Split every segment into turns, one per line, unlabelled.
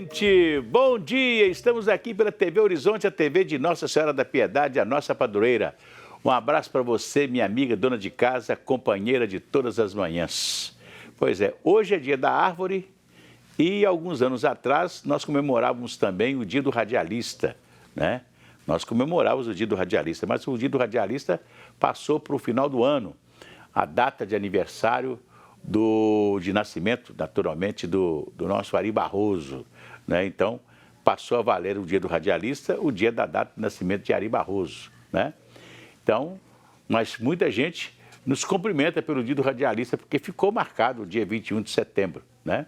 gente! Bom dia! Estamos aqui pela TV Horizonte, a TV de Nossa Senhora da Piedade, a nossa padroeira. Um abraço para você, minha amiga, dona de casa, companheira de todas as manhãs. Pois é, hoje é dia da árvore e alguns anos atrás nós comemorávamos também o dia do radialista, né? Nós comemorávamos o dia do radialista, mas o dia do radialista passou para o final do ano. A data de aniversário de nascimento, naturalmente, do nosso Ari Barroso, né? Então, passou a valer o dia do radialista, o dia da data de nascimento de Ari Barroso, né? Então, mas muita gente nos cumprimenta pelo dia do radialista, porque ficou marcado o dia 21 de setembro, né?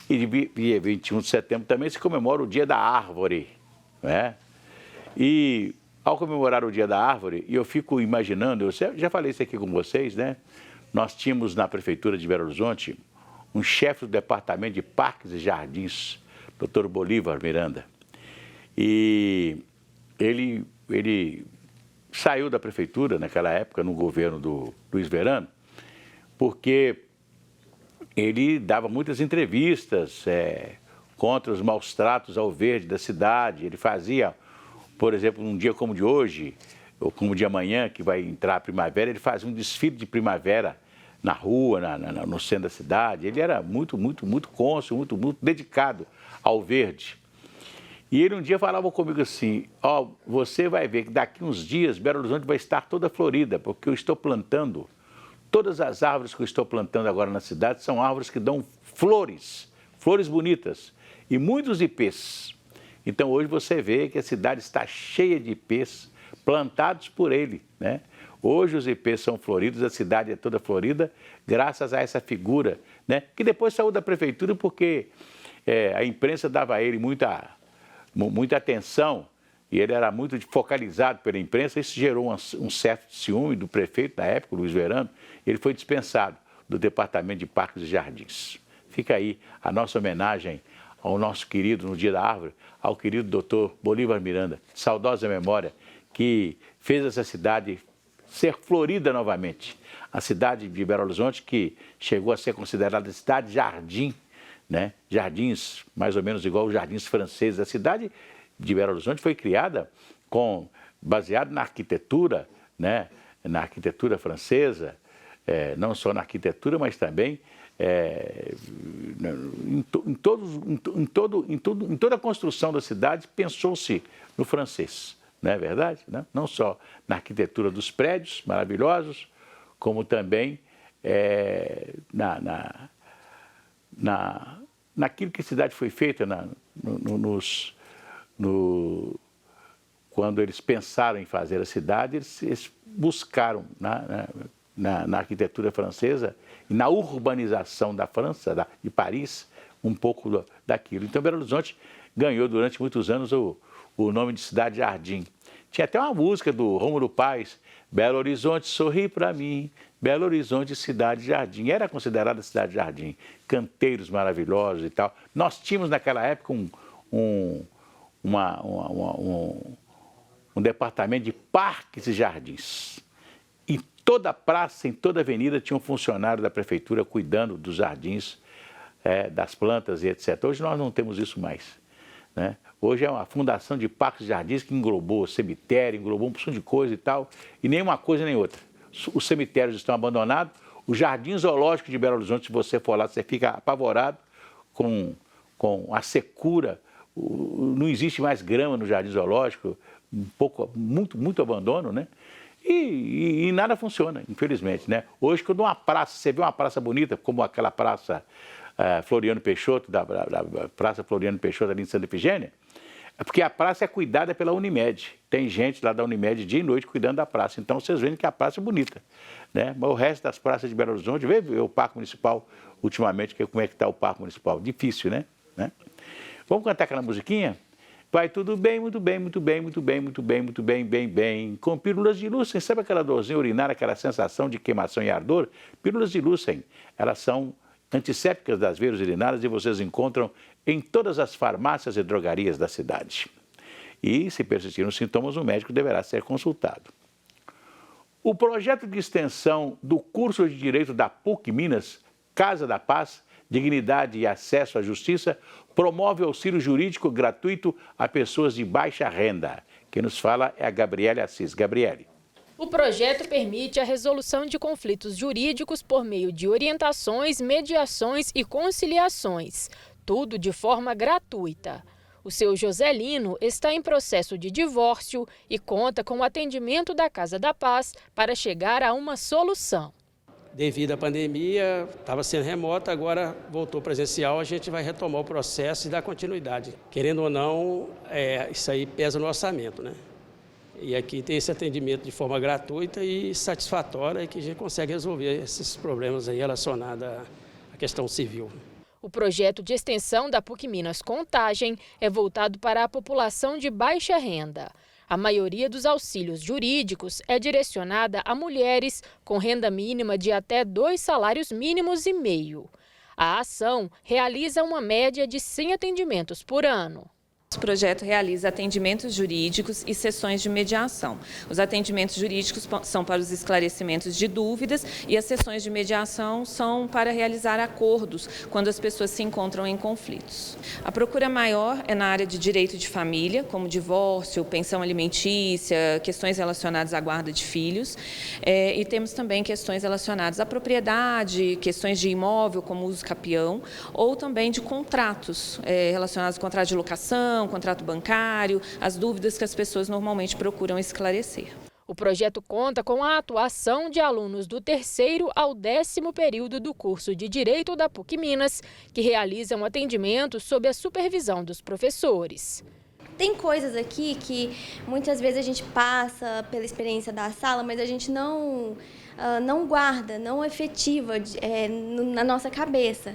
E dia 21 de setembro também se comemora o dia da árvore, né? E ao comemorar o dia da árvore, eu fico imaginando, eu já falei isso aqui com vocês, né? Nós tínhamos na Prefeitura de Belo Horizonte um chefe do Departamento de Parques e Jardins, Dr. Bolívar Miranda. E ele saiu da Prefeitura naquela época, no governo do Luiz Verano, porque ele dava muitas entrevistas contra os maus tratos ao verde da cidade. Ele fazia, por exemplo, num dia como o de hoje, ou como de amanhã, que vai entrar a primavera, ele fazia um desfile de primavera na rua, no centro da cidade. Ele era muito cônscio, muito dedicado ao verde. E ele um dia falava comigo assim: ó, você vai ver que daqui uns dias Belo Horizonte vai estar toda florida, porque eu estou plantando, todas as árvores que eu estou plantando agora na cidade são árvores que dão flores bonitas, e muitos ipês. Então hoje você vê que a cidade está cheia de ipês plantados por ele, né? Hoje os ipês são floridos, a cidade é toda florida, graças a essa figura, né? Que depois saiu da prefeitura porque a imprensa dava a ele muita atenção e ele era muito focalizado pela imprensa. Isso gerou um certo ciúme do prefeito da época, Luiz Verano. Ele foi dispensado do Departamento de Parques e Jardins. Fica aí a nossa homenagem ao nosso querido, no Dia da Árvore, ao querido doutor Bolívar Miranda, saudosa memória, que fez essa cidade ser florida novamente. A cidade de Belo Horizonte, que chegou a ser considerada cidade-jardim, né? Jardins mais ou menos igual os jardins franceses. A cidade de Belo Horizonte foi criada baseado na arquitetura, né? Na arquitetura francesa, não só na arquitetura, mas também em toda a construção da cidade pensou-se no francês. Não é verdade? Não só na arquitetura dos prédios maravilhosos, como também naquilo que a cidade foi feita, quando eles pensaram em fazer a cidade, eles buscaram na arquitetura francesa e na urbanização da França, de Paris, um pouco daquilo. Então, Belo Horizonte ganhou durante muitos anos o nome de cidade-jardim. Tinha até uma música do Rômulo Paz: Belo Horizonte, sorri para mim, Belo Horizonte, cidade-jardim. Era considerada cidade-jardim, canteiros maravilhosos e tal. Nós tínhamos naquela época um departamento de parques e jardins. Em toda praça, em toda avenida, tinha um funcionário da prefeitura cuidando dos jardins, das plantas e etc. Hoje nós não temos isso mais, né? Hoje é uma fundação de parques e jardins que englobou cemitério, englobou um porção de coisa e tal, e nem uma coisa nem outra. Os cemitérios estão abandonados, o Jardim Zoológico de Belo Horizonte, se você for lá, você fica apavorado com a secura. Não existe mais grama no Jardim Zoológico, muito abandono, né? E nada funciona, infelizmente, né? Hoje, quando você vê uma praça bonita, como aquela praça Floriano Peixoto, da Praça Floriano Peixoto ali em Santa Efigênia, é porque a praça é cuidada pela Unimed. Tem gente lá da Unimed dia e noite cuidando da praça. Então vocês veem que a praça é bonita, né? Mas o resto das praças de Belo Horizonte, vê o Parque Municipal ultimamente, como é que está o Parque Municipal. Difícil, né? Vamos cantar aquela musiquinha? Vai tudo bem, muito bem, muito bem, muito bem, muito bem, muito bem, bem, com pílulas de Lúcen. Sabe aquela dorzinha urinária, aquela sensação de queimação e ardor? Pílulas de Lúcen, elas são antissépticas das veias urinárias e vocês encontram em todas as farmácias e drogarias da cidade. E, se persistirem os sintomas, o médico deverá ser consultado. O projeto de extensão do curso de Direito da PUC Minas Casa da Paz, Dignidade e Acesso à Justiça, promove auxílio jurídico gratuito a pessoas de baixa renda. Quem nos fala é a Gabriele Assis. Gabriele.
O projeto permite a resolução de conflitos jurídicos por meio de orientações, mediações e conciliações, tudo de forma gratuita. O seu Joselino está em processo de divórcio e conta com o atendimento da Casa da Paz para chegar a uma solução.
Devido à pandemia, estava sendo remota, agora voltou presencial, a gente vai retomar o processo e dar continuidade. Querendo ou não, isso aí pesa no orçamento, né? E aqui tem esse atendimento de forma gratuita e satisfatória, que a gente consegue resolver esses problemas aí relacionados à questão civil.
O projeto de extensão da PUC Minas Contagem é voltado para a população de baixa renda. A maioria dos auxílios jurídicos é direcionada a mulheres com renda mínima de até 2 salários mínimos e meio. A ação realiza uma média de 100 atendimentos por ano.
O projeto realiza atendimentos jurídicos e sessões de mediação. Os atendimentos jurídicos são para os esclarecimentos de dúvidas e as sessões de mediação são para realizar acordos quando as pessoas se encontram em conflitos. A procura maior é na área de direito de família, como divórcio, pensão alimentícia, questões relacionadas à guarda de filhos, e temos também questões relacionadas à propriedade, questões de imóvel, como uso capião, ou também de contratos relacionados ao contrato de locação, contrato bancário, as dúvidas que as pessoas normalmente procuram esclarecer.
O projeto conta com a atuação de alunos do 3º ao 10º período do curso de Direito da PUC Minas, que realizam atendimento sob a supervisão dos professores.
Tem coisas aqui que muitas vezes a gente passa pela experiência da sala, mas a gente não guarda, não efetiva na nossa cabeça.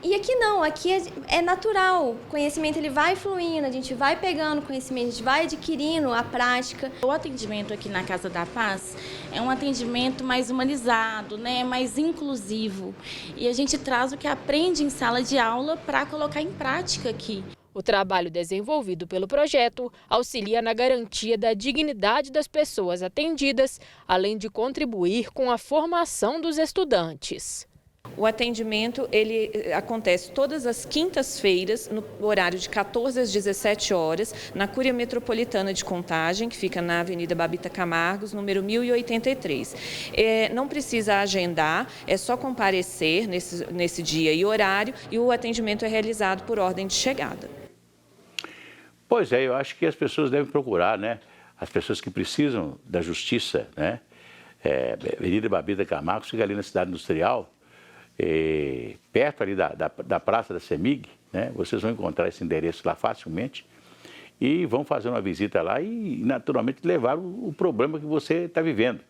E aqui não, aqui é natural, o conhecimento ele vai fluindo, a gente vai pegando conhecimento, a gente vai adquirindo a prática.
O atendimento aqui na Casa da Paz é um atendimento mais humanizado, né, mais inclusivo. E a gente traz o que aprende em sala de aula para colocar em prática aqui.
O trabalho desenvolvido pelo projeto auxilia na garantia da dignidade das pessoas atendidas, além de contribuir com a formação dos estudantes.
O atendimento ele acontece todas as quintas-feiras, no horário de 14 às 17 horas, na Cúria Metropolitana de Contagem, que fica na Avenida Babita Camargos, número 1083. Não precisa agendar, é só comparecer nesse dia e horário, e o atendimento é realizado por ordem de chegada.
Pois é, eu acho que as pessoas devem procurar, né? As pessoas que precisam da justiça, né? Avenida Babita Camargos fica ali na cidade industrial, perto ali da Praça da CEMIG, né? Vocês vão encontrar esse endereço lá facilmente e vão fazer uma visita lá e naturalmente levar o problema que você está vivendo,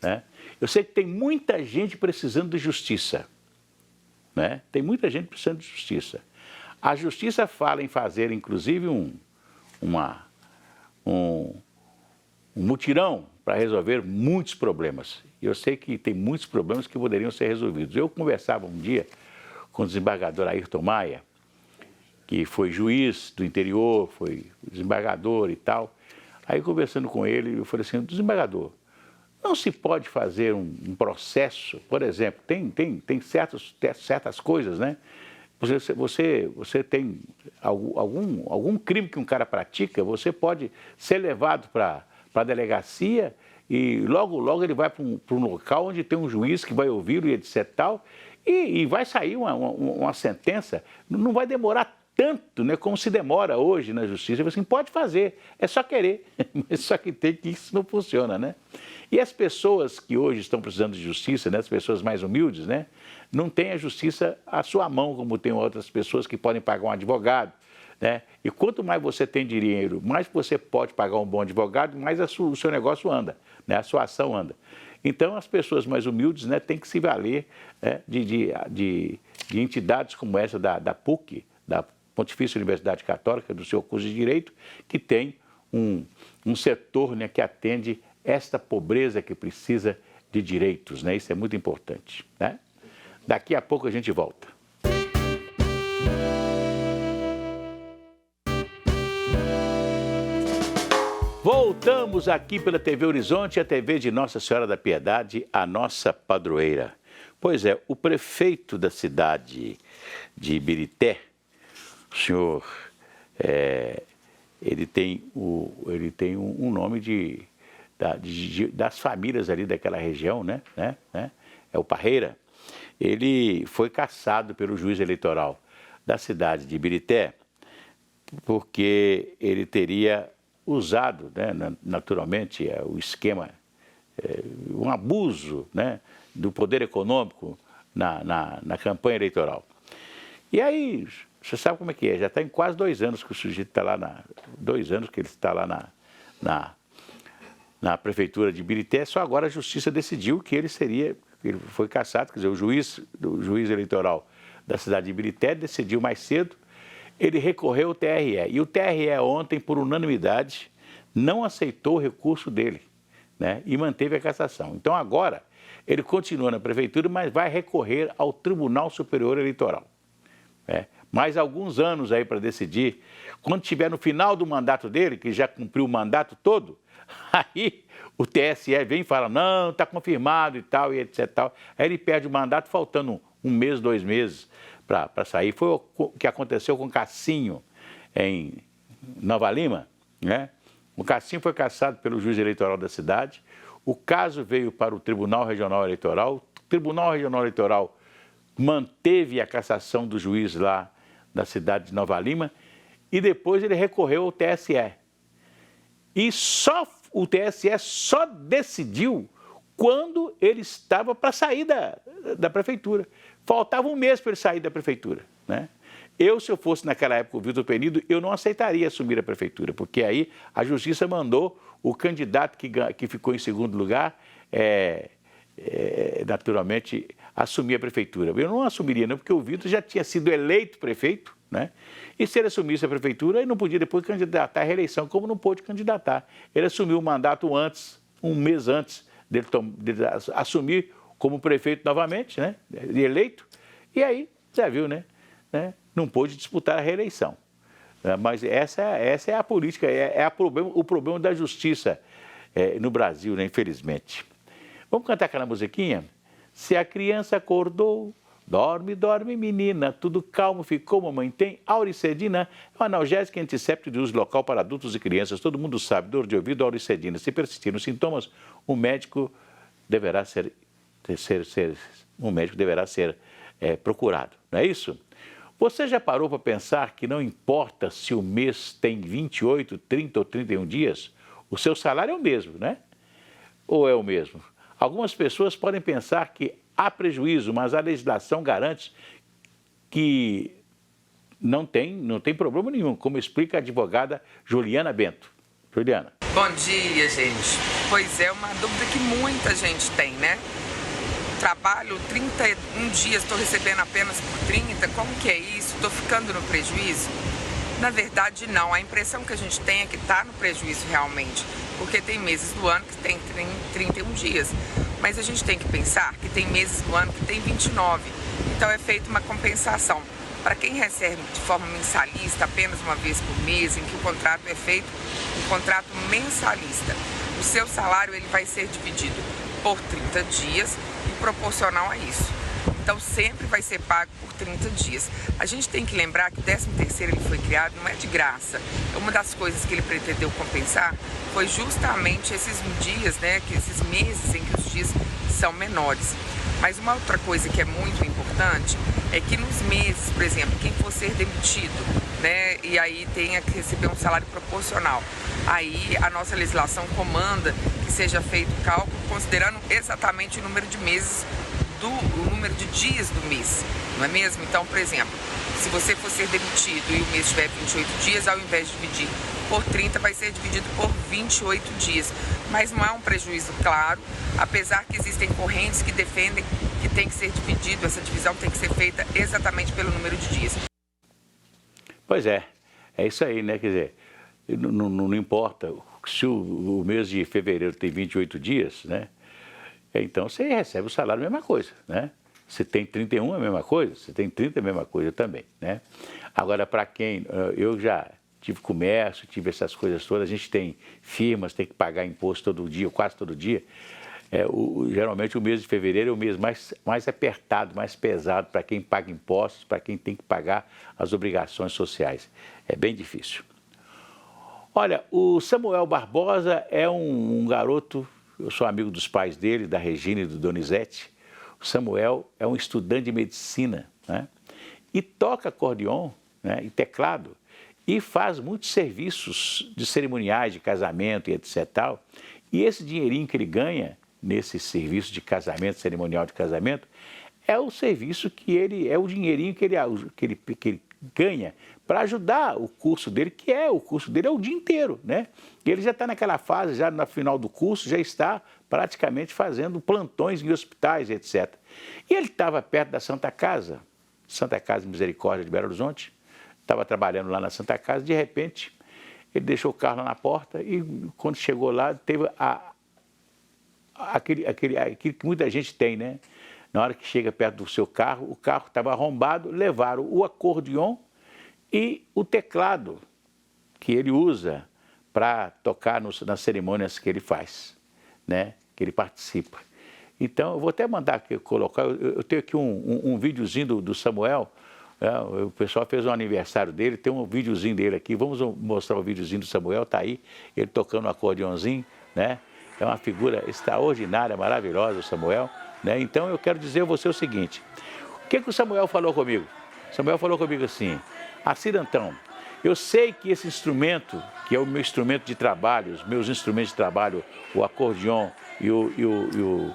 né? Eu sei que tem muita gente precisando de justiça, né? Tem muita gente precisando de justiça. A justiça fala em fazer inclusive um mutirão para resolver muitos problemas. Eu sei que tem muitos problemas que poderiam ser resolvidos. Eu conversava um dia com o desembargador Ayrton Maia, que foi juiz do interior, foi desembargador e tal. Aí, conversando com ele, eu falei assim, desembargador, não se pode fazer um processo, por exemplo, tem certas coisas, né? Você tem algum crime que um cara pratica, você pode ser levado para a delegacia e logo ele vai para um local onde tem um juiz que vai ouvi-lo e etc. Tal, e vai sair uma sentença, não vai demorar tanto, né, como se demora hoje na justiça. Assim, pode fazer, é só querer, mas só que tem que isso não funciona, né? E as pessoas que hoje estão precisando de justiça, né, as pessoas mais humildes, né, não têm a justiça à sua mão, como tem outras pessoas que podem pagar um advogado, né? E quanto mais você tem dinheiro, mais você pode pagar um bom advogado, mais o seu negócio anda, né? A sua ação anda. Então, as pessoas mais humildes, né, têm que se valer, né, de entidades como essa da PUC, da Pontifícia Universidade Católica, do seu curso de Direito, que tem um setor, né, que atende esta pobreza que precisa de direitos, né? Isso é muito importante, né? Daqui a pouco a gente volta. Voltamos aqui pela TV Horizonte, a TV de Nossa Senhora da Piedade, a nossa padroeira. Pois é, o prefeito da cidade de Ibirité, o senhor, ele tem um nome das famílias ali daquela região, né? É o Parreira. Ele foi cassado pelo juiz eleitoral da cidade de Ibirité porque ele teria usado, né, naturalmente, o esquema, um abuso, né, do poder econômico na campanha eleitoral. E aí, você sabe como é que é, já está em quase 2 anos que o sujeito está lá, 2 anos que ele está lá na prefeitura de Ibirité, só agora a justiça decidiu que ele foi cassado, quer dizer, o juiz eleitoral da cidade de Ibirité decidiu mais cedo, ele recorreu ao TRE, e o TRE ontem, por unanimidade, não aceitou o recurso dele, né, e manteve a cassação. Então agora, ele continua na prefeitura, mas vai recorrer ao Tribunal Superior Eleitoral. Mais alguns anos aí para decidir. Quando estiver no final do mandato dele, que já cumpriu o mandato todo, aí o TSE vem e fala, não, está confirmado e tal, e etc. Tal. Aí ele perde o mandato faltando 1 mês, 2 meses para sair. Foi o que aconteceu com o Cassinho em Nova Lima, né? O Cassinho foi cassado pelo juiz eleitoral da cidade. O caso veio para o Tribunal Regional Eleitoral. O Tribunal Regional Eleitoral manteve a cassação do juiz lá da cidade de Nova Lima e depois ele recorreu ao TSE. E o TSE só decidiu quando ele estava para sair da prefeitura. Faltava 1 mês para ele sair da prefeitura, né? Se eu fosse naquela época o Vitor Penido, eu não aceitaria assumir a prefeitura, porque aí a justiça mandou o candidato que ficou em segundo lugar, naturalmente, assumir a prefeitura. Eu não assumiria não, porque o Vitor já tinha sido eleito prefeito, né? E se ele assumisse a prefeitura, ele não podia depois candidatar à reeleição, como não pôde candidatar. Ele assumiu o mandato antes, 1 mês antes dele assumir como prefeito novamente, né? Eleito, e aí, já viu, né? Não pôde disputar a reeleição. Mas essa é a política, o problema da justiça no Brasil, né, infelizmente. Vamos cantar aquela musiquinha? Se a criança acordou, dorme, dorme, menina, tudo calmo ficou, mamãe tem auricedina, é um analgésico antisséptico de uso local para adultos e crianças. Todo mundo sabe, dor de ouvido, auricedina. Se persistirem os sintomas, o médico deverá ser procurado, não é isso? Você já parou para pensar que não importa se o mês tem 28, 30 ou 31 dias, o seu salário é o mesmo, né? Ou é o mesmo? Algumas pessoas podem pensar que há prejuízo, mas a legislação garante que não tem problema nenhum, como explica a advogada Juliana Bento. Juliana.
Bom dia, gente. Pois é, uma dúvida que muita gente tem, né? Trabalho 31 dias, estou recebendo apenas por 30, como que é isso? Estou ficando no prejuízo? Na verdade, não. A impressão que a gente tem é que está no prejuízo realmente, porque tem meses do ano que tem 31 dias. Mas a gente tem que pensar que tem meses do ano que tem 29. Então é feita uma compensação. Para quem recebe de forma mensalista, apenas uma vez por mês, em que o contrato é feito um contrato mensalista, o seu salário ele vai ser dividido por 30 dias e proporcional a isso. Então sempre vai ser pago por 30 dias. A gente tem que lembrar que o 13º ele foi criado, não é de graça. Uma das coisas que ele pretendeu compensar foi justamente esses dias, né, que esses meses em que os dias são menores. Mas uma outra coisa que é muito importante é que nos meses, por exemplo, quem for ser demitido, né, e aí tenha que receber um salário proporcional, aí a nossa legislação comanda que seja feito o cálculo considerando exatamente o número de meses, o número de dias do mês, não é mesmo? Então, por exemplo, se você for ser demitido e o mês tiver 28 dias, ao invés de dividir por 30, vai ser dividido por 28 dias. Mas não há um prejuízo claro, apesar que existem correntes que defendem que tem que ser dividido, essa divisão tem que ser feita exatamente pelo número de dias.
Pois é isso aí, né? Quer dizer, não importa se o mês de fevereiro tem 28 dias, né? Então você recebe o salário, a mesma coisa, né? Se tem 31 é a mesma coisa, se tem 30 é a mesma coisa também, né? Agora, para quem... Eu já tive comércio, tive essas coisas todas, a gente tem firmas, tem que pagar imposto todo dia, quase todo dia. Geralmente o mês de fevereiro é o mês mais apertado, mais pesado para quem paga impostos, para quem tem que pagar as obrigações sociais. É bem difícil. Olha, o Samuel Barbosa é um garoto, eu sou amigo dos pais dele, da Regina e do Donizete. O Samuel é um estudante de medicina, né? E toca acordeon, né, e teclado, e faz muitos serviços de cerimoniais de casamento e etc. Tal. E esse dinheirinho que ele ganha nesse serviço de casamento, cerimonial de casamento, é o serviço que ele, é o dinheirinho que ele ganha para ajudar o curso dele, o curso dele é o dia inteiro, né? E ele já está naquela fase, já no final do curso, já está praticamente fazendo plantões em hospitais, etc. E ele estava perto da Santa Casa Misericórdia de Belo Horizonte, estava trabalhando lá na Santa Casa, de repente, ele deixou o carro lá na porta e quando chegou lá, teve aquele que muita gente tem, né? Na hora que chega perto do seu carro, o carro estava arrombado, levaram o acordeon e o teclado que ele usa para tocar nas cerimônias que ele faz, né? Que ele participa. Então, eu vou até mandar aqui, colocar, eu tenho aqui um videozinho do Samuel, o pessoal fez um aniversário dele, tem um videozinho dele aqui, vamos mostrar o videozinho do Samuel, tá aí, ele tocando um acordeonzinho, né? É uma figura extraordinária, maravilhosa, o Samuel, né? Então, eu quero dizer a você o seguinte, o que o Samuel falou comigo? O Samuel falou comigo assim, Cirantão, eu sei que esse instrumento, que é o meu instrumento de trabalho, os meus instrumentos de trabalho, o acordeon e o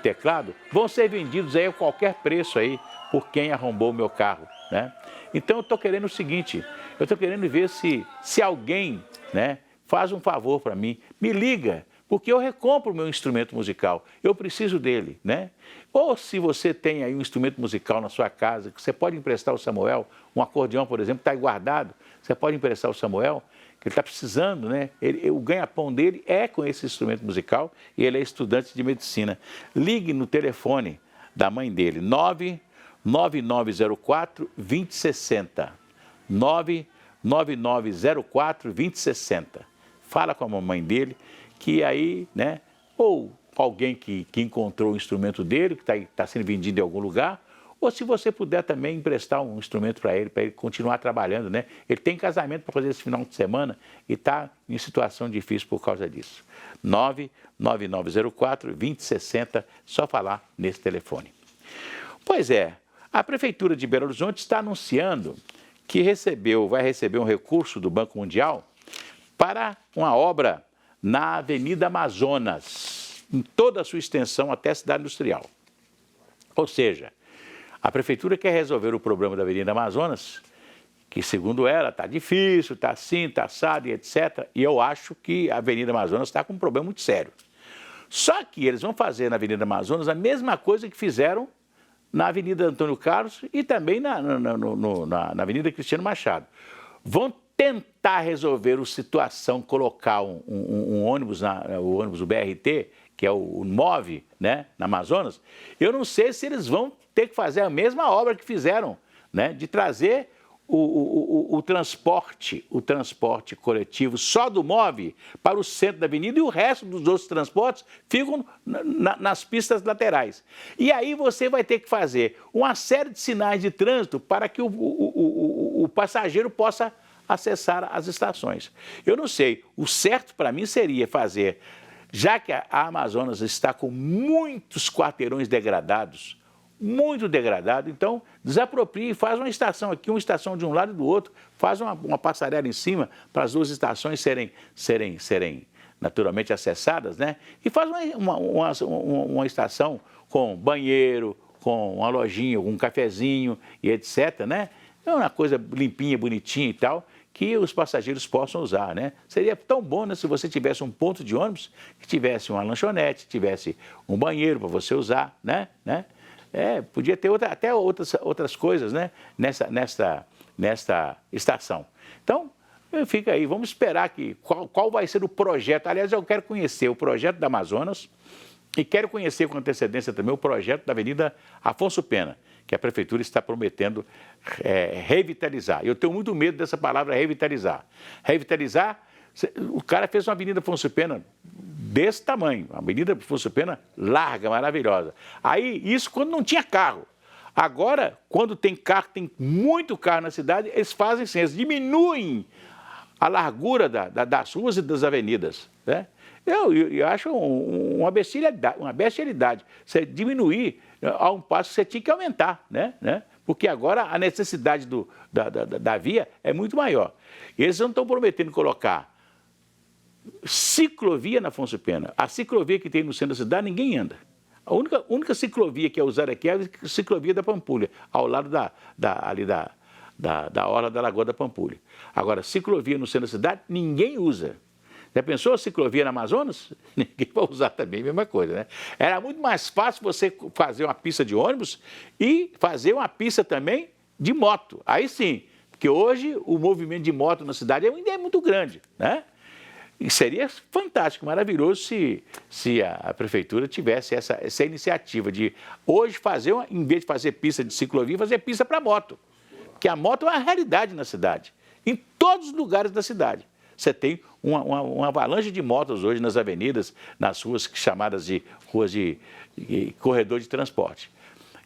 teclado, vão ser vendidos aí a qualquer preço aí por quem arrombou o meu carro, né? Então eu estou querendo o seguinte, eu estou querendo ver se alguém, né, faz um favor para mim, me liga, porque eu recompro o meu instrumento musical, eu preciso dele, né? Ou se você tem aí um instrumento musical na sua casa, que você pode emprestar ao Samuel, um acordeão, por exemplo, está aí guardado, você pode emprestar ao Samuel, que ele está precisando, né? O ganha-pão dele é com esse instrumento musical e ele é estudante de medicina. Ligue no telefone da mãe dele, 99904-2060. 99904-2060. Fala com a mamãe dele, que aí, né? Ou alguém que encontrou o instrumento dele, que está sendo vendido em algum lugar, ou se você puder também emprestar um instrumento para ele continuar trabalhando, né? Ele tem casamento para fazer esse final de semana e está em situação difícil por causa disso. 99904-2060, só falar nesse telefone. Pois é, a Prefeitura de Belo Horizonte está anunciando que vai receber um recurso do Banco Mundial para uma obra na Avenida Amazonas, em toda a sua extensão até a Cidade Industrial. Ou seja, a Prefeitura quer resolver o problema da Avenida Amazonas, que segundo ela está difícil, está assim, está assado e etc. E eu acho que a Avenida Amazonas está com um problema muito sério. Só que eles vão fazer na Avenida Amazonas a mesma coisa que fizeram na Avenida Antônio Carlos e também na Avenida Cristiano Machado. Vão tentar resolver a situação, colocar um ônibus, o ônibus, o BRT, que é o MOVE, né, na Amazonas. Eu não sei se eles vão ter que fazer a mesma obra que fizeram, né, de trazer o transporte coletivo só do MOVE para o centro da avenida e o resto dos outros transportes ficam nas pistas laterais. E aí você vai ter que fazer uma série de sinais de trânsito para que o passageiro possa acessar as estações. Eu não sei, o certo para mim seria fazer, já que a Amazonas está com muitos quarteirões degradados, muito degradado, então desaproprie e faz uma estação aqui, uma estação de um lado e do outro, faz uma passarela em cima para as duas estações serem naturalmente acessadas, né? E faz uma estação com banheiro, com uma lojinha, um cafezinho e etc, né? É uma coisa limpinha, bonitinha e tal, que os passageiros possam usar, né? Seria tão bom, né, se você tivesse um ponto de ônibus, que tivesse uma lanchonete, tivesse um banheiro para você usar, né? Podia ter até outras coisas, né, nesta estação. Então, fica aí, vamos esperar qual vai ser o projeto. Aliás, eu quero conhecer o projeto da Amazonas e quero conhecer com antecedência também o projeto da Avenida Afonso Pena, que a Prefeitura está prometendo revitalizar. Eu tenho muito medo dessa palavra revitalizar. Revitalizar O cara fez uma Avenida Afonso Pena desse tamanho, uma Avenida Afonso Pena larga, maravilhosa. Aí, isso quando não tinha carro. Agora, quando tem carro, tem muito carro na cidade, eles fazem assim, eles diminuem a largura das ruas e das avenidas, né? Eu acho uma bestialidade. Você diminuir a um passo que você tinha que aumentar, né? Porque agora a necessidade da via é muito maior. Eles não estão prometendo colocar ciclovia na Afonso Pena. A ciclovia que tem no centro da cidade, ninguém anda. A única ciclovia que é usada aqui é a ciclovia da Pampulha, ao lado da orla da Lagoa da Pampulha. Agora, ciclovia no centro da cidade, ninguém usa. Já pensou a ciclovia na Amazonas? Ninguém vai usar também, a mesma coisa, né? Era muito mais fácil você fazer uma pista de ônibus e fazer uma pista também de moto. Aí sim, porque hoje o movimento de moto na cidade ainda é muito grande, né? E seria fantástico, maravilhoso se a prefeitura tivesse essa iniciativa de hoje fazer, em vez de fazer pista de ciclovia, fazer pista para moto. Porque a moto é uma realidade na cidade, em todos os lugares da cidade. Você tem uma avalanche de motos hoje nas avenidas, nas ruas chamadas de ruas de corredor de transporte.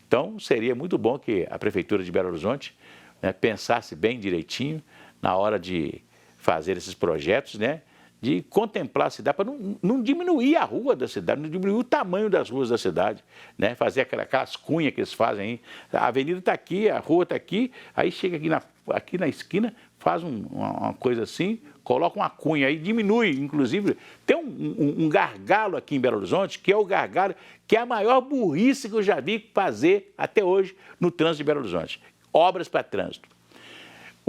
Então, seria muito bom que a Prefeitura de Belo Horizonte, né, pensasse bem direitinho na hora de fazer esses projetos, né, de contemplar a cidade, para não diminuir a rua da cidade, não diminuir o tamanho das ruas da cidade, né, fazer aquelas cunhas que eles fazem aí. A avenida está aqui, a rua está aqui, aí chega aqui na esquina, faz uma coisa assim, coloca uma cunha aí, diminui, inclusive, tem um gargalo aqui em Belo Horizonte, que é o gargalo, que é a maior burrice que eu já vi fazer até hoje no trânsito de Belo Horizonte. Obras para trânsito.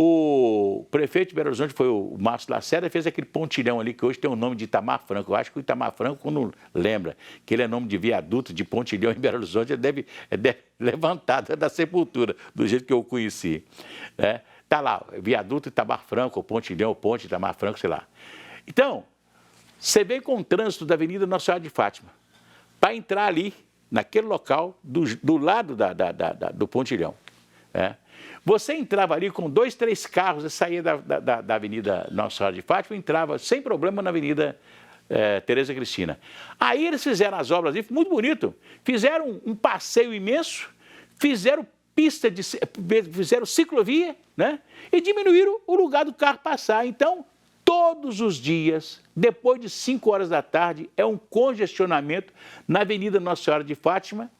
O prefeito de Belo Horizonte foi o Márcio Lacerda, fez aquele pontilhão ali, que hoje tem o nome de Itamar Franco. Eu acho que o Itamar Franco, quando lembra que ele é nome de viaduto, de pontilhão em Belo Horizonte, ele deve levantar da sepultura, do jeito que eu o conheci, né? Está lá, viaduto Itamar Franco, ou pontilhão, ou ponte Itamar Franco, sei lá. Então, você vem com o trânsito da Avenida Nossa Senhora de Fátima, para entrar ali, naquele local, do lado do pontilhão, né? Você entrava ali com 2, 3 carros, e saía da Avenida Nossa Senhora de Fátima, entrava sem problema na Avenida Tereza Cristina. Aí eles fizeram as obras ali, muito bonito, fizeram um passeio imenso, fizeram fizeram ciclovia, né? E diminuíram o lugar do carro passar. Então, todos os dias, depois de 5 horas da tarde, é um congestionamento na Avenida Nossa Senhora de Fátima,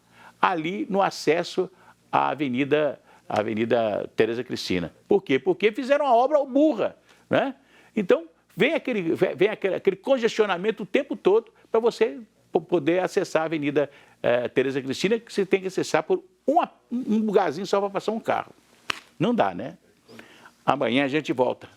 ali no acesso à Avenida Tereza Cristina. Por quê? Porque fizeram uma obra burra, né? Então, vem aquele congestionamento o tempo todo para você poder acessar a Avenida Tereza Cristina, que você tem que acessar por um lugarzinho só para passar um carro. Não dá, né? Amanhã a gente volta.